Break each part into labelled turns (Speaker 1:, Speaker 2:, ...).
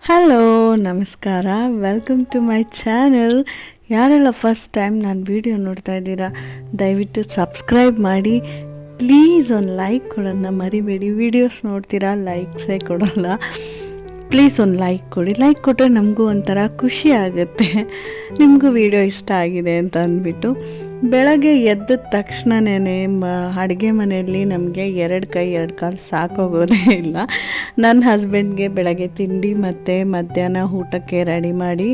Speaker 1: Hello ನಮಸ್ಕಾರ, welcome to my channel. ಯಾರೆಲ್ಲ first time ನಾನು ವಿಡಿಯೋ ನೋಡ್ತಾ ಇದ್ದೀರಾ ದಯವಿಟ್ಟು ಸಬ್ಸ್ಕ್ರೈಬ್ ಮಾಡಿ. ಪ್ಲೀಸ್ ಒಂದು ಲೈಕ್ ಕೊಡೋದನ್ನ ಮರಿಬೇಡಿ. ವೀಡಿಯೋಸ್ ನೋಡ್ತೀರಾ ಲೈಕ್ಸೇ ಕೊಡೋಲ್ಲ. ಪ್ಲೀಸ್ ಒಂದು ಲೈಕ್ ಕೊಡಿ. ಲೈಕ್ ಕೊಟ್ಟರೆ ನಮಗೂ ಒಂಥರ ಖುಷಿ ಆಗುತ್ತೆ, ನಿಮಗೂ ವಿಡಿಯೋ ಇಷ್ಟ ಆಗಿದೆ ಅಂತ ಅಂದ್ಬಿಟ್ಟು. ಬೆಳಗ್ಗೆ ಎದ್ದ ತಕ್ಷಣವೇ ಅಡುಗೆ ಮನೆಯಲ್ಲಿ ನಮಗೆ ಎರಡು ಕೈ ಎರಡು ಕಾಲು ಸಾಕೋಗೋದೇ ಇಲ್ಲ. ನನ್ನ ಹಸ್ಬೆಂಡ್ಗೆ ಬೆಳಗ್ಗೆ ತಿಂಡಿ ಮತ್ತು ಮಧ್ಯಾಹ್ನ ಊಟಕ್ಕೆ ರೆಡಿ ಮಾಡಿ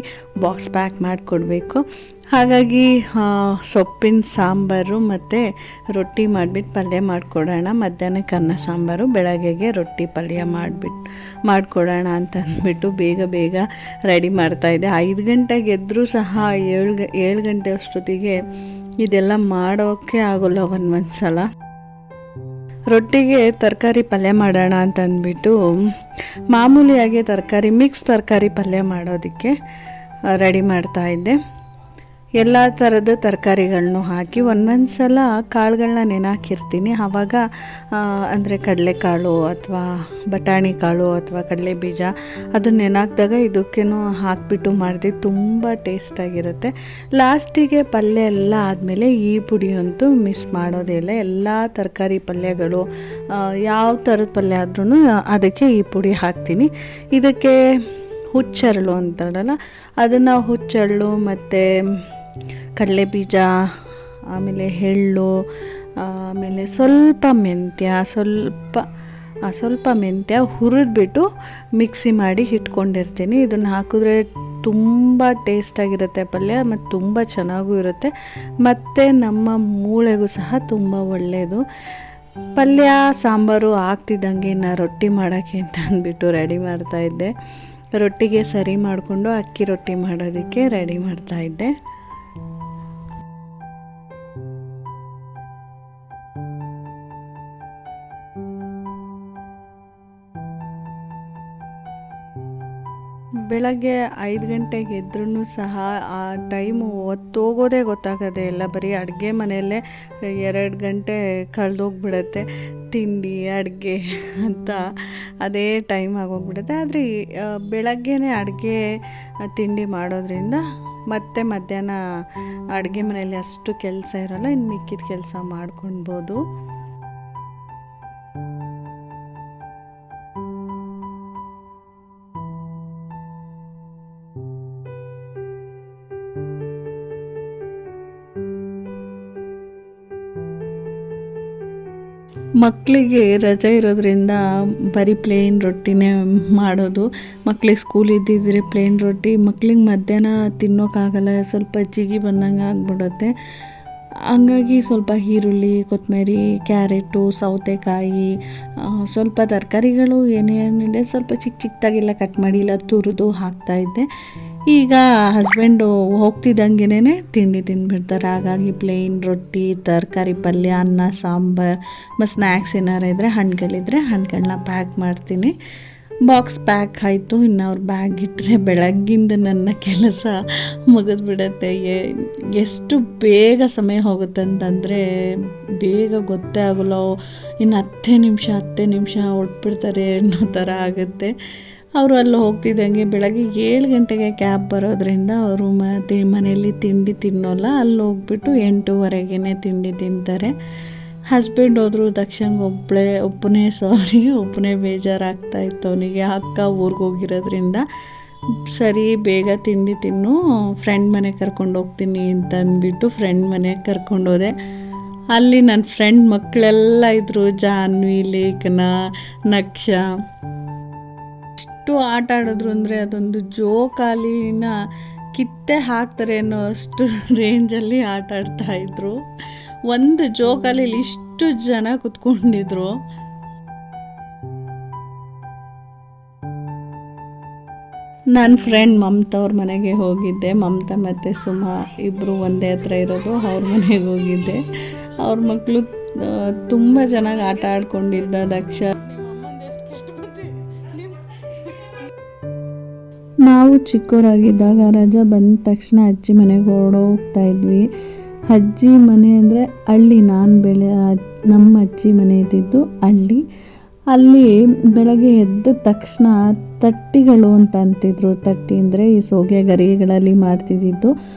Speaker 1: ಬಾಕ್ಸ್ ಪ್ಯಾಕ್ ಮಾಡಿಕೊಡ್ಬೇಕು. ಹಾಗಾಗಿ ಸೊಪ್ಪಿನ ಸಾಂಬಾರು ಮತ್ತು ರೊಟ್ಟಿ ಮಾಡಿಬಿಟ್ಟು ಪಲ್ಯ ಮಾಡಿಕೊಡೋಣ. ಮಧ್ಯಾಹ್ನಕ್ಕೆ ಅನ್ನ ಸಾಂಬಾರು, ಬೆಳಗ್ಗೆಗೆ ರೊಟ್ಟಿ ಪಲ್ಯ ಮಾಡಿಕೊಡೋಣ ಅಂತ ಅಂದ್ಬಿಟ್ಟು ಬೇಗ ರೆಡಿ ಮಾಡ್ತಾಯಿದ್ದೆ. 5 ಗಂಟೆಗೆ ಎದ್ದರೂ ಸಹ 7 ಗಂಟೆ ಅಷ್ಟೊತ್ತಿಗೆ ಇದೆಲ್ಲ ಮಾಡೋಕ್ಕೆ ಆಗೋಲ್ಲ. ಒಂದು ಸಲ ರೊಟ್ಟಿಗೆ ತರಕಾರಿ ಪಲ್ಯ ಮಾಡೋಣ ಅಂತ ಅಂದ್ಬಿಟ್ಟು ಮಾಮೂಲಿಯಾಗಿ ಮಿಕ್ಸ್ ತರಕಾರಿ ಪಲ್ಯ ಮಾಡೋದಕ್ಕೆ ರೆಡಿ ಮಾಡ್ತಾಯಿದ್ದೆ. ಎಲ್ಲ ಥರದ ತರಕಾರಿಗಳನ್ನೂ ಹಾಕಿ ಒಂದೊಂದು ಸಲ ಕಾಳುಗಳನ್ನ ನೆನೆಹಾಕಿರ್ತೀನಿ. ಆವಾಗ ಅಂದರೆ ಕಡಲೆಕಾಳು ಅಥವಾ ಬಟಾಣಿ ಕಾಳು ಅಥವಾ ಕಡಲೆ ಬೀಜ ಅದನ್ನು ನೆನೆಹಾಕಿದಾಗ ಇದಕ್ಕೇನೋ ಹಾಕಿಬಿಟ್ಟು ಮಾಡಿದ್ರೆ ತುಂಬ ಟೇಸ್ಟಾಗಿರುತ್ತೆ. ಲಾಸ್ಟಿಗೆ ಪಲ್ಯ ಎಲ್ಲ ಆದಮೇಲೆ ಈ ಪುಡಿಯಂತೂ ಮಿಸ್ ಮಾಡೋದೇ ಇಲ್ಲ. ಎಲ್ಲ ತರಕಾರಿ ಪಲ್ಯಗಳು ಯಾವ ಥರದ ಪಲ್ಯ ಆದ್ರೂ ಅದಕ್ಕೆ ಈ ಪುಡಿ ಹಾಕ್ತೀನಿ. ಇದಕ್ಕೆ ಹುಚ್ಚರಳು ಅಂತಾರಲ್ಲ, ಅದನ್ನು ಹುಚ್ಚರಳು ಮತ್ತು ಕಡಲೆ ಬೀಜ, ಆಮೇಲೆ ಎಳ್ಳು, ಆಮೇಲೆ ಸ್ವಲ್ಪ ಮೆಂತ್ಯ ಹುರಿದ್ಬಿಟ್ಟು ಮಿಕ್ಸಿ ಮಾಡಿ ಇಟ್ಕೊಂಡಿರ್ತೀನಿ. ಇದನ್ನು ಹಾಕಿದ್ರೆ ತುಂಬ ಟೇಸ್ಟಾಗಿರುತ್ತೆ ಪಲ್ಯ ಮತ್ತು ತುಂಬ ಚೆನ್ನಾಗೂ ಇರುತ್ತೆ ಮತ್ತು ನಮ್ಮ ಮೂಳೆಗೂ ಸಹ ತುಂಬ ಒಳ್ಳೆಯದು. ಪಲ್ಯ ಸಾಂಬಾರು ಆಗ್ತಿದ್ದಂಗೆ ಇನ್ನು ರೊಟ್ಟಿ ಮಾಡೋಕ್ಕೆ ಅಂತ ಅಂದ್ಬಿಟ್ಟು ರೆಡಿ ಮಾಡ್ತಾಯಿದ್ದೆ. ರೊಟ್ಟಿಗೆ ಸರಿ ಮಾಡಿಕೊಂಡು ಅಕ್ಕಿ ರೊಟ್ಟಿ ಮಾಡೋದಕ್ಕೆ ರೆಡಿ ಮಾಡ್ತಾಯಿದ್ದೆ. ಬೆಳಗ್ಗೆ 5 ಗಂಟೆಗೆ ಎದ್ರೂ ಸಹ ಆ ಟೈಮು ಹೊತ್ತೋಗೋದೇ ಗೊತ್ತಾಗೋದೇ ಇಲ್ಲ. ಬರೀ ಅಡುಗೆ ಮನೆಯಲ್ಲೇ 2 ಗಂಟೆ ಕಳೆದೋಗ್ಬಿಡುತ್ತೆ. ತಿಂಡಿ ಅಡುಗೆ ಅಂತ ಅದೇ ಟೈಮ್ ಆಗೋಗ್ಬಿಡುತ್ತೆ. ಆದರೆ ಬೆಳಗ್ಗೆನೇ ಅಡುಗೆ ತಿಂಡಿ ಮಾಡೋದ್ರಿಂದ ಮತ್ತೆ ಮಧ್ಯಾಹ್ನ ಅಡುಗೆ ಮನೆಯಲ್ಲಿ ಅಷ್ಟು ಕೆಲಸ ಇರೋಲ್ಲ, ಇನ್ನು ಮಿಕ್ಕಿದ ಕೆಲಸ ಮಾಡ್ಕೊಳ್ಬೋದು. ಮಕ್ಕಳಿಗೆ ರಜೆ ಇರೋದ್ರಿಂದ ಬರೀ ಪ್ಲೇನ್ ರೊಟ್ಟಿನೇ ಮಾಡೋದು. ಮಕ್ಕಳಿಗೆ ಸ್ಕೂಲ್ ಇದ್ದಿದ್ರೆ ಪ್ಲೇನ್ ರೊಟ್ಟಿ, ಮಕ್ಕಳಿಗೆ ಮಧ್ಯಾಹ್ನ ತಿನ್ನೋಕ್ಕಾಗಲ್ಲ, ಸ್ವಲ್ಪ ಜಿಗಿ ಬಂದಂಗೆ ಆಗಿಬಿಡುತ್ತೆ. ಹಂಗಾಗಿ ಸ್ವಲ್ಪ ಈರುಳ್ಳಿ, ಕೊತ್ತಂಬರಿ, ಕ್ಯಾರೆಟು, ಸೌತೆಕಾಯಿ, ಸ್ವಲ್ಪ ತರಕಾರಿಗಳು ಏನೇನಿದೆ ಸ್ವಲ್ಪ ಚಿಕ್ಕದಾಗೆಲ್ಲ ಕಟ್ ಮಾಡಿ ಇಲ್ಲ ತುರಿದು ಹಾಕ್ತಾಯಿದ್ದೆ. ಈಗ ಹಸ್ಬೆಂಡು ಹೋಗ್ತಿದ್ದಂಗೆನೇ ತಿಂಡಿ ತಿಂದುಬಿಡ್ತಾರೆ. ಹಾಗಾಗಿ ಪ್ಲೇನ್ ರೊಟ್ಟಿ, ತರಕಾರಿ ಪಲ್ಯ, ಅನ್ನ ಸಾಂಬಾರು ಮತ್ತು ಸ್ನ್ಯಾಕ್ಸ್ ಏನಾರು ಇದ್ದರೆ ಹಣ್ಣುಗಳನ್ನ ಪ್ಯಾಕ್ ಮಾಡ್ತೀನಿ. ಬಾಕ್ಸ್ ಪ್ಯಾಕ್ ಆಯಿತು. ಇನ್ನು ಅವ್ರು ಬ್ಯಾಗ್ ಇಟ್ಟರೆ ಬೆಳಗ್ಗಿಂದ ನನ್ನ ಕೆಲಸ ಮುಗಿದ್ಬಿಡತ್ತೆ. ಎಷ್ಟು ಬೇಗ ಸಮಯ ಹೋಗುತ್ತೆ ಅಂತಂದರೆ ಬೇಗ ಗೊತ್ತೇ ಆಗೋಲ್ಲ. ಇನ್ನು 10 ನಿಮಿಷ ಹೊರಟ್ಬಿಡ್ತಾರೆ ಅನ್ನೋ ಥರ ಆಗುತ್ತೆ. ಅವರು ಅಲ್ಲಿ ಹೋಗ್ತಿದ್ದಂಗೆ ಬೆಳಗ್ಗೆ 7 ಗಂಟೆಗೆ ಕ್ಯಾಬ್ ಬರೋದ್ರಿಂದ ಅವರು ಮನೆಯಲ್ಲಿ ತಿಂಡಿ ತಿನ್ನೋಲ್ಲ. ಅಲ್ಲಿ ಹೋಗ್ಬಿಟ್ಟು 8:15 ತಿಂಡಿ ತಿಂತಾರೆ. ಹಸ್ಬೆಂಡ್ ಹೋದ್ರು ದಕ್ಷಂಗೆ ಒಬ್ಬನೇ ಬೇಜಾರಾಗ್ತಾಯಿತ್ತು ಅವನಿಗೆ. ಅಕ್ಕ ಊರಿಗೆ ಹೋಗಿರೋದ್ರಿಂದ ಸರಿ ಬೇಗ ತಿಂಡಿ ತಿನ್ನು, ಫ್ರೆಂಡ್ ಮನೆಗೆ ಕರ್ಕೊಂಡು ಹೋಗ್ತೀನಿ ಅಂತ ಅಂದ್ಬಿಟ್ಟು ಫ್ರೆಂಡ್ ಮನೆಗೆ ಕರ್ಕೊಂಡೋದೆ. ಅಲ್ಲಿ ನನ್ನ ಫ್ರೆಂಡ್ ಮಕ್ಕಳೆಲ್ಲ ಇದ್ದರು, ಜಾನ್ವಿ, ಲೇಖನ, ನಕ್ಷ. ಎಷ್ಟು ಆಟ ಆಡಿದ್ರು ಅಂದರೆ ಅದೊಂದು ಜೋಕಾಲಿನ ಕಿತ್ತೆ ಹಾಕ್ತಾರೆ ಅನ್ನೋ ಅಷ್ಟು ರೇಂಜಲ್ಲಿ ಆಟ ಆಡ್ತಾಯಿದ್ರು. ಒಂದು ಜೋಕಾಲಿಲಿ ಇಷ್ಟು ಜನ ಕುತ್ಕೊಂಡಿದ್ರು. ನನ್ನ ಫ್ರೆಂಡ್ ಮಮತಾ ಅವ್ರ ಮನೆಗೆ ಹೋಗಿದ್ದೆ. ಮಮತಾ ಮತ್ತು ಸುಮಾ ಇಬ್ಬರು ಒಂದೇ ಹತ್ರ ಇರೋದು, ಅವ್ರ ಮನೆಗೆ ಹೋಗಿದ್ದೆ. ಅವ್ರ ಮಕ್ಕಳು ತುಂಬ ಚೆನ್ನಾಗಿ ಆಟ ಆಡ್ಕೊಂಡಿದ್ದ. ದಕ್ಷ ನಾವು ಚಿಕ್ಕವರಾಗಿದ್ದಾಗ ರಜೆ ಬಂದ ತಕ್ಷಣ ಅಜ್ಜಿ ಮನೆಗೆ ಓಡೋಗ್ತಾ ಇದ್ವಿ. ಅಜ್ಜಿ ಮನೆ ಅಂದರೆ ಹಳ್ಳಿ. ನಮ್ಮ ಅಜ್ಜಿ ಮನೆ ಇದ್ದಿದ್ದು ಹಳ್ಳಿ. ಅಲ್ಲಿ ಬೆಳಗ್ಗೆ ಎದ್ದ ತಕ್ಷಣ ತಟ್ಟಿಗಳು ಅಂತ ಅಂತಿದ್ರು. ತಟ್ಟಿ ಅಂದರೆ ಈ ಸೋಗೆ ಗರಿಗೆಗಳಲ್ಲಿ ಮಾಡ್ತಿದ್ದಿದ್ದು.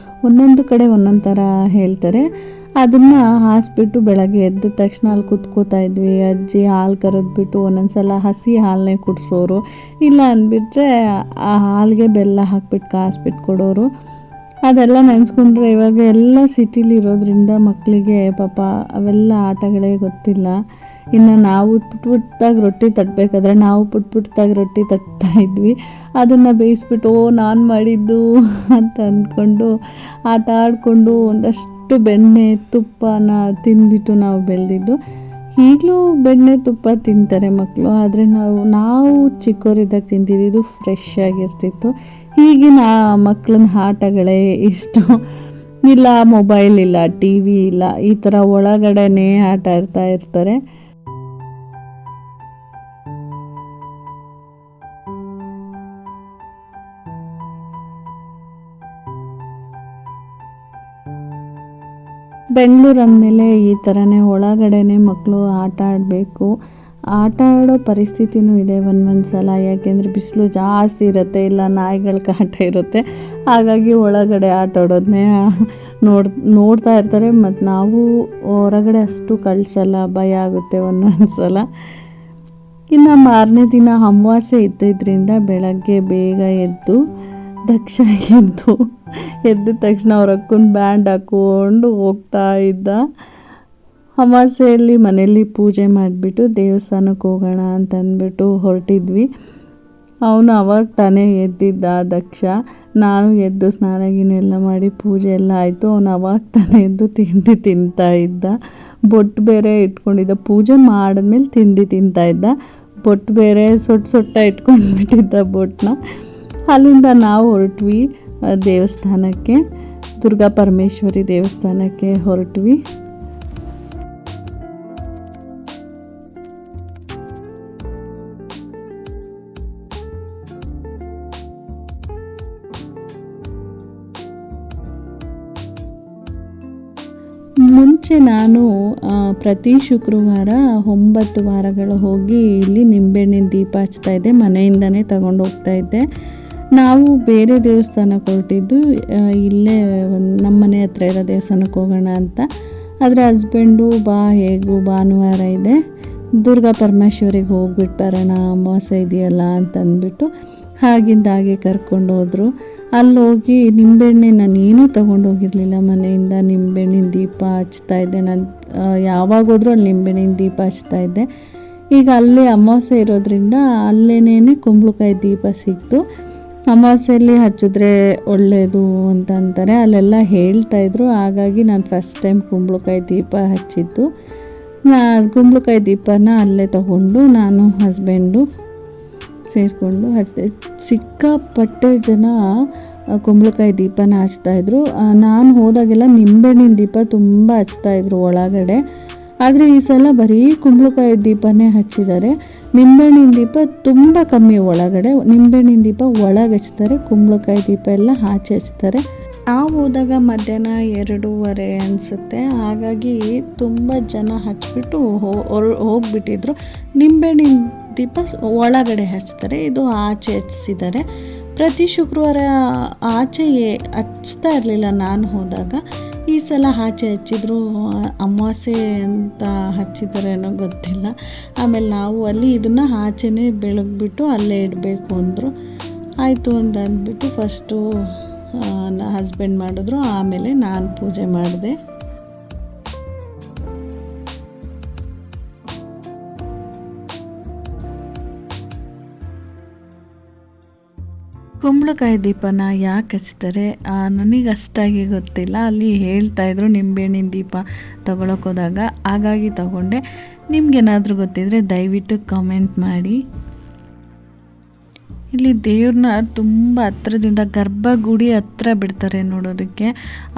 Speaker 1: ಒಂದೊಂದು ಕಡೆ ಒಂದೊಂದು ಥರ ಹೇಳ್ತಾರೆ. ಅದನ್ನು ಹಾಸ್ಬಿಟ್ಟು ಬೆಳಗ್ಗೆ ಎದ್ದ ತಕ್ಷಣ ಅಲ್ಲಿ ಕುತ್ಕೋತಾ ಇದ್ವಿ. ಅಜ್ಜಿ ಹಾಲು ಕರೆದ್ಬಿಟ್ಟು ಒಂದೊಂದು ಸಲ ಹಸಿ ಹಾಲನ್ನೇ ಕುಡಿಸೋರು, ಇಲ್ಲ ಅಂದ್ಬಿಟ್ರೆ ಆ ಹಾಲಿಗೆ ಬೆಲ್ಲ ಹಾಕ್ಬಿಟ್ಟು ಕಾಯಿಸ್ಬಿಟ್ಟು ಕೊಡೋರು. ಅದೆಲ್ಲ ನೆನೆಸ್ಕೊಂಡ್ರೆ ಇವಾಗ ಎಲ್ಲ ಸಿಟಿಲಿ ಇರೋದ್ರಿಂದ ಮಕ್ಕಳಿಗೆ ಪಾಪ ಅವೆಲ್ಲ ಆಟಗಳೇ ಗೊತ್ತಿಲ್ಲ. ಇನ್ನು ನಾವು ಪುಟ್ಟಾಗಿ ರೊಟ್ಟಿ ತಟ್ಟಬೇಕಾದ್ರೆ ನಾವು ಪುಟ್ಟಾಗಿ ರೊಟ್ಟಿ ತಟ್ತಾ ಇದ್ವಿ. ಅದನ್ನು ಬೇಯಿಸ್ಬಿಟ್ಟು ನಾನು ಮಾಡಿದ್ದು ಅಂತ ಅಂದ್ಕೊಂಡು ಆಟ ಆಡಿಕೊಂಡು ಒಂದಷ್ಟು ಬೆಣ್ಣೆ ತುಪ್ಪನ ತಿಂದ್ಬಿಟ್ಟು ನಾವು ಬೆಳೆದಿದ್ದು. ಈಗಲೂ ಬೆಣ್ಣೆ ತುಪ್ಪ ತಿಂತಾರೆ ಮಕ್ಕಳು, ಆದರೆ ನಾವು ಚಿಕ್ಕವರಿದ್ದಾಗ ತಿಂತಿದ್ದು ಫ್ರೆಶ್ ಆಗಿರ್ತಿತ್ತು. ಈಗಿನ ಮಕ್ಕಳನ್ನ ಆಟಗಳೇ ಇಷ್ಟು ಇಲ್ಲ, ಮೊಬೈಲ್ ಇಲ್ಲ, ಟಿ ವಿ ಇಲ್ಲ, ಈ ಥರ ಒಳಗಡೆನೇ ಆಟ ಆಡ್ತಾ ಇರ್ತಾರೆ. ಬೆಂಗಳೂರು ಅಂದಮೇಲೆ ಈ ಥರನೇ ಒಳಗಡೆನೇ ಮಕ್ಕಳು ಆಟ ಆಡಬೇಕು. ಆಟ ಆಡೋ ಪರಿಸ್ಥಿತಿನೂ ಇದೆ ಒಂದೊಂದು ಸಲ, ಯಾಕೆಂದರೆ ಬಿಸಿಲು ಜಾಸ್ತಿ ಇರುತ್ತೆ, ಇಲ್ಲ ನಾಯಿಗಳ ಕಾಟ ಇರುತ್ತೆ. ಹಾಗಾಗಿ ಒಳಗಡೆ ಆಟ ಆಡೋದನ್ನೇ ನೋಡ್ತಾ ಇರ್ತಾರೆ. ಮತ್ತು ನಾವು ಹೊರಗಡೆ ಅಷ್ಟು ಕಳಿಸಲ್ಲ, ಭಯ ಆಗುತ್ತೆ ಒಂದೊಂದು ಸಲ. ಇನ್ನು ಮಾರನೇ ದಿನ ಅಮಾವಾಸ್ಯೆ ಇದ್ದಿದ್ದರಿಂದ ಬೆಳಗ್ಗೆ ಬೇಗ ಎದ್ದು ದಕ್ಷ ಎದ್ದ ತಕ್ಷಣ ಅವ್ರ ಅಕ್ಕನ ಬ್ಯಾಂಡ್ ಹಾಕ್ಕೊಂಡು ಹೋಗ್ತಾ ಇದ್ದ. ಅಮಾವಾಸ್ಯೆಯಲ್ಲಿ ಮನೆಯಲ್ಲಿ ಪೂಜೆ ಮಾಡಿಬಿಟ್ಟು ದೇವಸ್ಥಾನಕ್ಕೆ ಹೋಗೋಣ ಅಂತಂದ್ಬಿಟ್ಟು ಹೊರಟಿದ್ವಿ. ಅವನು ಅವಾಗ ತಾನೇ ಎದ್ದಿದ್ದ ದಕ್ಷ. ನಾನು ಎದ್ದು ಸ್ನಾನ ಗಿನೆಲ್ಲ ಮಾಡಿ ಪೂಜೆ ಎಲ್ಲ ಆಯಿತು. ಅವನು ಅವಾಗ ತಾನೇ ಎದ್ದು ತಿಂಡಿ ತಿಂತಾ ಇದ್ದ. ಬೊಟ್ಟು ಬೇರೆ ಇಟ್ಕೊಂಡಿದ್ದ. ಪೂಜೆ ಮಾಡಿದ್ಮೇಲೆ ತಿಂಡಿ ತಿಂತಾ ಇದ್ದ. ಬೊಟ್ಟು ಬೇರೆ ಸೊಟ್ಟ ಇಟ್ಕೊಂಡ್ಬಿಟ್ಟಿದ್ದ ಬೊಟ್ಟನ್ನ. ಅಲ್ಲಿಂದ ನಾವು ಹೊರಟ್ವಿ ದೇವಸ್ಥಾನಕ್ಕೆ, ದುರ್ಗಾ ಪರಮೇಶ್ವರಿ ದೇವಸ್ಥಾನಕ್ಕೆ ಹೊರಟ್ವಿ. ಮುಂಚೆ ನಾನು ಪ್ರತಿ ಶುಕ್ರವಾರ 9 ವಾರಗಳು ಹೋಗಿ ಇಲ್ಲಿ ನಿಂಬೆಹಣ್ಣಿನ ದೀಪ ಹಚ್ತಾ ಇದ್ದೆ. ಮನೆಯಿಂದನೇ ತಗೊಂಡು ಹೋಗ್ತಾ ಇದ್ದೆ. ನಾವು ಬೇರೆ ದೇವಸ್ಥಾನಕ್ಕೆ ಹೊರಟಿದ್ದು, ಇಲ್ಲೇ ನಮ್ಮ ಮನೆ ಹತ್ರ ಇರೋ ದೇವಸ್ಥಾನಕ್ಕೆ ಹೋಗೋಣ ಅಂತ. ಆದರೆ ಹಸ್ಬೆಂಡು ಹೇಗೂ ಭಾನುವಾರ ಇದೆ, ದುರ್ಗಾ ಪರಮೇಶ್ವರಿಗೆ ಹೋಗ್ಬಿಟ್ಟು ಬರೋಣ, ಅಮಾವಾಸ್ಯೆ ಇದೆಯಲ್ಲ ಅಂತಂದ್ಬಿಟ್ಟು ಹಾಗೆ ಕರ್ಕೊಂಡು ಹೋದರು. ಅಲ್ಲಿ ಹೋಗಿ ನಿಂಬೆಹಣ್ಣೆ ನಾನೇನೂ ತೊಗೊಂಡೋಗಿರಲಿಲ್ಲ ಮನೆಯಿಂದ. ನಿಂಬೆಹಣ್ಣಿನ ದೀಪ ಹಚ್ತಾ ಇದ್ದೆ ನಾನು. ಯಾವಾಗ ಹೋದ್ರೂ ಅಲ್ಲಿ ನಿಂಬೆಹಣ್ಣಿನ ದೀಪ ಹಚ್ತಾ ಇದ್ದೆ. ಈಗ ಅಲ್ಲೇ ಅಮಾವಾಸ್ಯೆ ಇರೋದ್ರಿಂದ ಅಲ್ಲೇನೇ ಕುಂಬಳಕಾಯಿ ದೀಪ ಸಿಕ್ತು. ಅಮಾವಾಸ್ಯೆಯಲ್ಲಿ ಹಚ್ಚಿದ್ರೆ ಒಳ್ಳೆಯದು ಅಂತ ಅಂತಾರೆ, ಅಲ್ಲೆಲ್ಲ ಹೇಳ್ತಾಯಿದ್ರು. ಹಾಗಾಗಿ ನಾನು ಫಸ್ಟ್ ಟೈಮ್ ಕುಂಬಳಕಾಯಿ ದೀಪ ಹಚ್ಚಿದ್ದು. ಕುಂಬಳಕಾಯಿ ದೀಪನ ಅಲ್ಲೇ ತಗೊಂಡು ನಾನು ಹಸ್ಬೆಂಡು ಸೇರಿಕೊಂಡು ಹಚ್ಚಿದೆ. ಸಿಕ್ಕಾಪಟ್ಟೆ ಜನ ಕುಂಬಳಕಾಯಿ ದೀಪನ ಹಚ್ತಾಯಿದ್ರು. ನಾನು ಹೋದಾಗೆಲ್ಲ ನಿಂಬೆಹಣ್ಣಿನ ದೀಪ ತುಂಬ ಹಚ್ತಾಯಿದ್ರು ಒಳಗಡೆ. ಆದರೆ ಈ ಸಲ ಬರೀ ಕುಂಬಳಕಾಯಿ ದೀಪನೇ ಹಚ್ಚಿದ್ದಾರೆ. ನಿಂಬೆಹಣ್ಣಿನ ದೀಪ ತುಂಬ ಕಮ್ಮಿ ಒಳಗಡೆ. ನಿಂಬೆಹಣ್ಣಿನ ದೀಪ ಒಳಗೆ ಹಚ್ತಾರೆ, ಕುಂಬಳಕಾಯಿ ದೀಪ ಎಲ್ಲ ಆಚೆ ಹಚ್ತಾರೆ. ನಾವು ಹೋದಾಗ ಮಧ್ಯಾಹ್ನ 2:30 ಅನಿಸುತ್ತೆ. ಹಾಗಾಗಿ ತುಂಬ ಜನ ಹಚ್ಬಿಟ್ಟು ಹೋಗ್ಬಿಟ್ಟಿದ್ರು. ನಿಂಬೆಹಣ್ಣಿನ ದೀಪ ಒಳಗಡೆ ಹಚ್ತಾರೆ, ಇದು ಆಚೆ ಹಚ್ಚಿದ್ದಾರೆ. ಪ್ರತಿ ಶುಕ್ರವಾರ ಆಚೆ ಹಚ್ತಾ ಇರಲಿಲ್ಲ ನಾನು ಹೋದಾಗ. ಈ ಸಲ ಆಚೆ ಹಚ್ಚಿದ್ರು. ಅಮಾವಾಸ್ಯೆ ಅಂತ ಹಚ್ಚಿದಾರೇನೋ ಗೊತ್ತಿಲ್ಲ. ಆಮೇಲೆ ನಾವು ಅಲ್ಲಿ ಇದನ್ನು ಆಚೆನೇ ಬೆಳಗ್ಬಿಟ್ಟು ಅಲ್ಲೇ ಇಡಬೇಕು ಅಂದರು. ಆಯಿತು ಅಂತ ಅಂದ್ಬಿಟ್ಟು ಫಸ್ಟು ಹಸ್ಬೆಂಡ್ ಮಾಡಿದ್ರು, ಆಮೇಲೆ ನಾನು ಪೂಜೆ ಮಾಡಿದೆ. ಕುಂಬಳಕಾಯಿ ದೀಪನ ಯಾಕೆ ಹಚ್ತಾರೆ ನನಗೆ ಅಷ್ಟಾಗಿ ಗೊತ್ತಿಲ್ಲ. ಅಲ್ಲಿ ಹೇಳ್ತಾಯಿದ್ರು ನಿಂಬೆಹಣ್ಣಿನ ದೀಪ ತೊಗೊಳಕ್ಕೆ ಹೋದಾಗ, ಹಾಗಾಗಿ ತಗೊಂಡೆ. ನಿಮ್ಗೇನಾದರೂ ಗೊತ್ತಿದ್ದರೆ ದಯವಿಟ್ಟು ಕಾಮೆಂಟ್ ಮಾಡಿ. ಇಲ್ಲಿ ದೇವ್ರನ್ನ ತುಂಬ ಹತ್ರದಿಂದ ಗರ್ಭಗುಡಿ ಹತ್ರ ಬಿಡ್ತಾರೆ ನೋಡೋದಕ್ಕೆ.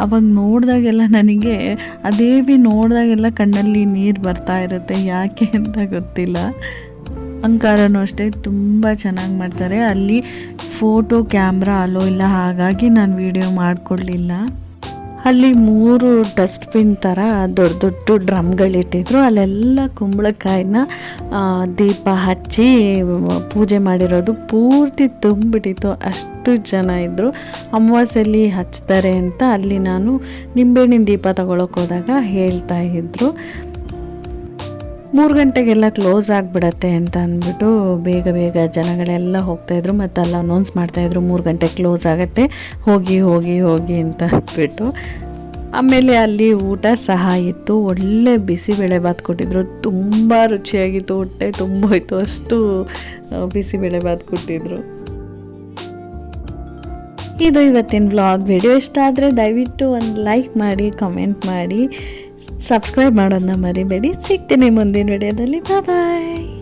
Speaker 1: ಅವಾಗ ನೋಡಿದಾಗೆಲ್ಲ ನನಗೆ ಆ ದೇವಿ ನೋಡಿದಾಗೆಲ್ಲ ಕಣ್ಣಲ್ಲಿ ನೀರು ಬರ್ತಾ ಇರುತ್ತೆ, ಯಾಕೆ ಅಂತ ಗೊತ್ತಿಲ್ಲ. ಅಲಂಕಾರನೂ ಅಷ್ಟೇ ತುಂಬ ಚೆನ್ನಾಗಿ ಮಾಡ್ತಾರೆ. ಅಲ್ಲಿ ಫೋಟೋ ಕ್ಯಾಮ್ರಾ ಅಲೋ ಇಲ್ಲ, ಹಾಗಾಗಿ ನಾನು ವಿಡಿಯೋ ಮಾಡಿಕೊಡ್ಲಿಲ್ಲ. ಅಲ್ಲಿ 3 ಡಸ್ಟ್ ಡಸ್ಟ್ಬಿನ್ ಥರ ದೊಡ್ಡ ದೊಡ್ಡ ಡ್ರಮ್ಗಳಿಟ್ಟಿದ್ರು. ಅಲ್ಲೆಲ್ಲ ಕುಂಬಳಕಾಯಿನ ದೀಪ ಹಚ್ಚಿ ಪೂಜೆ ಮಾಡಿರೋದು ಪೂರ್ತಿ ತುಂಬಿಟ್ಟಿತ್ತು. ಅಷ್ಟು ಜನ ಇದ್ದರು. ಅಮಾವಾಸ್ಯೆಯಲ್ಲಿ ಹಚ್ತಾರೆ ಅಂತ ಅಲ್ಲಿ ನಾನು ನಿಂಬೆಹಣ್ಣಿನ ದೀಪ ತಗೊಳಕ್ಕೆ ಹೋದಾಗ ಹೇಳ್ತಾ ಇದ್ರು. 3 ಗಂಟೆಗೆಲ್ಲ ಕ್ಲೋಸ್ ಆಗಿಬಿಡತ್ತೆ ಅಂತ ಅಂದ್ಬಿಟ್ಟು ಬೇಗ ಬೇಗ ಜನಗಳೆಲ್ಲ ಹೋಗ್ತಾಯಿದ್ರು. ಮತ್ತು ಅಲ್ಲಿ ಅನೌನ್ಸ್ ಮಾಡ್ತಾಯಿದ್ರು 3 ಗಂಟೆಗೆ ಕ್ಲೋಸ್ ಆಗುತ್ತೆ, ಹೋಗಿ ಹೋಗಿ ಹೋಗಿ ಅಂತ ಅಂದ್ಬಿಟ್ಟು. ಆಮೇಲೆ ಅಲ್ಲಿ ಊಟ ಸಹ ಇತ್ತು. ಒಳ್ಳೆ ಬಿಸಿಬೇಳೆಭಾತ್ ಕೊಟ್ಟಿದ್ರು. ತುಂಬ ರುಚಿಯಾಗಿತ್ತು. ಹೊಟ್ಟೆ ತುಂಬೋಯ್ತು, ಅಷ್ಟು ಬಿಸಿಬೇಳೆಭಾತ್ ಕೊಟ್ಟಿದ್ರು. ಇದು ಇವತ್ತಿನ ವ್ಲಾಗ್. ವಿಡಿಯೋ ಇಷ್ಟ ಆದರೆ ದಯವಿಟ್ಟು ಒಂದು ಲೈಕ್ ಮಾಡಿ, ಕಮೆಂಟ್ ಮಾಡಿ, ಸಬ್ಸ್ಕ್ರೈಬ್ ಮಾಡೋದನ್ನ ಮರಿಬೇಡಿ. ಸಿಗ್ತೀನಿ ಮುಂದಿನ ವಿಡಿಯೋದಲ್ಲಿ. ಬಾಯ್.